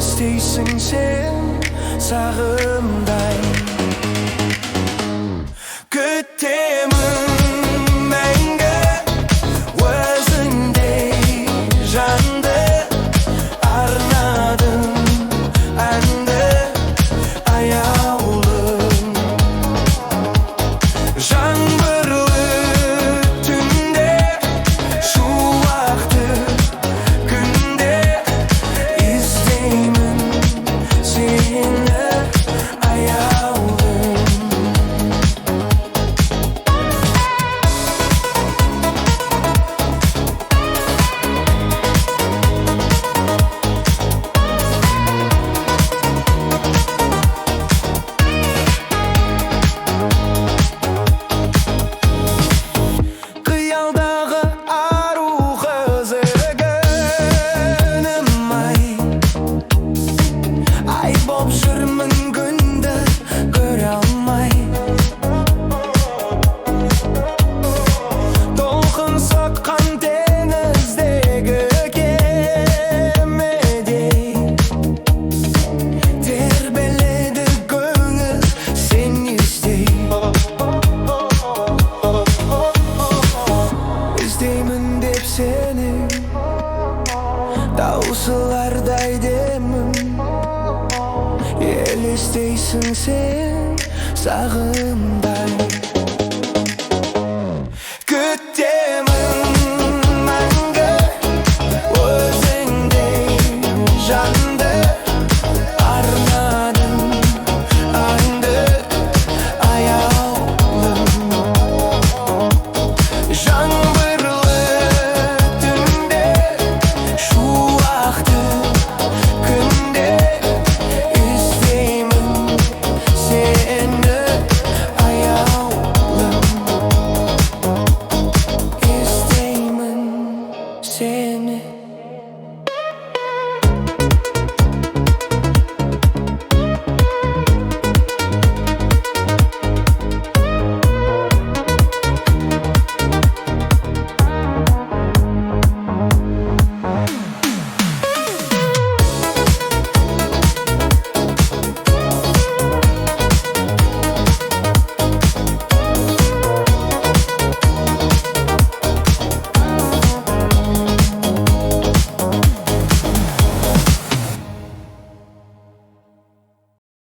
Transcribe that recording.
Elesteysin sen sağımday. Küttemim menge özünde candı arnadım ende ayağılım. Жаңбырлы түнде шуақты күнде іздеймін сені аяулым. Қиялдағы ару қызығыным ай боп жүрмін күнді көре алмай. Толқын соққан теңіздегі кемедей тербеледі көңіл сені іздей. İzdeymin деп seni дауысылардай демім. Елестейсің сен сағымдай.